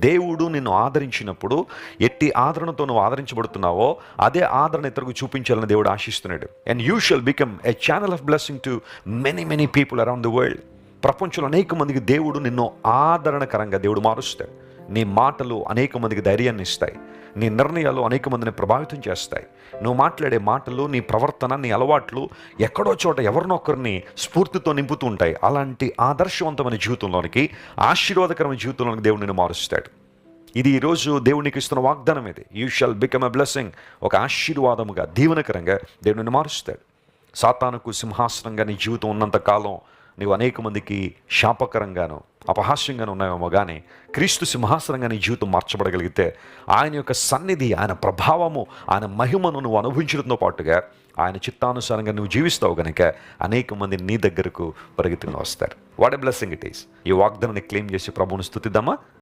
దేవుడు నిన్ను ఆదరించినప్పుడు ఎట్టి ఆదరణతో నువ్వు ఆదరించబడుతున్నావో అదే ఆదరణ ఇతరులకు చూపించాలని దేవుడు ఆశిస్తున్నాడు. And you shall become a channel of blessing to many people around the world. ప్రపంచంలో అనేక మందికి దేవుడు నిన్ను ఆదరణకరంగా దేవుడు మారుస్తాడు. నీ మాటలు అనేక మందికి ధైర్యాన్ని ఇస్తాయి. నీ నిర్ణయాలు అనేక మందిని ప్రభావితం చేస్తాయి. నువ్వు మాట్లాడే మాటలు, నీ ప్రవర్తన, నీ అలవాట్లు ఎక్కడో చోట ఎవరినొక్కరిని స్ఫూర్తితో నింపుతూ ఉంటాయి. అలాంటి ఆదర్శవంతమైన జీవితంలోనికి, ఆశీర్వాదకరమైన జీవితంలోనికి దేవుడు నిన్ను మారుస్తాడు. ఇది ఈరోజు దేవునికి ఇస్తున్న వాగ్దానం. ఇది you shall become a blessing. ఒక ఆశీర్వాదముగా, దీవెనకరంగా దేవుడు నిన్ను మారుస్తాడు. సాతానుకు సింహాసనంగా నీ జీవితం ఉన్నంత కాలం నీవు అనేక మందికి శాపకరంగాను అపహాస్యంగాను ఉన్నాయేమో, కానీ క్రీస్తు సింహాసనంగా నీ జీవితం మార్చబడగలిగితే ఆయన యొక్క సన్నిధి, ఆయన ప్రభావము, ఆయన మహిమను నువ్వు అనుభవించడంతో పాటుగా ఆయన చిత్తానుసారంగా నువ్వు జీవిస్తావు కనుక అనేక మంది నీ దగ్గరకు పరిగెత్తుకుని వస్తారు. What a blessing it is. ఈ వాగ్దానాన్ని క్లెయిమ్ చేసి ప్రభువును స్తుతిద్దామా?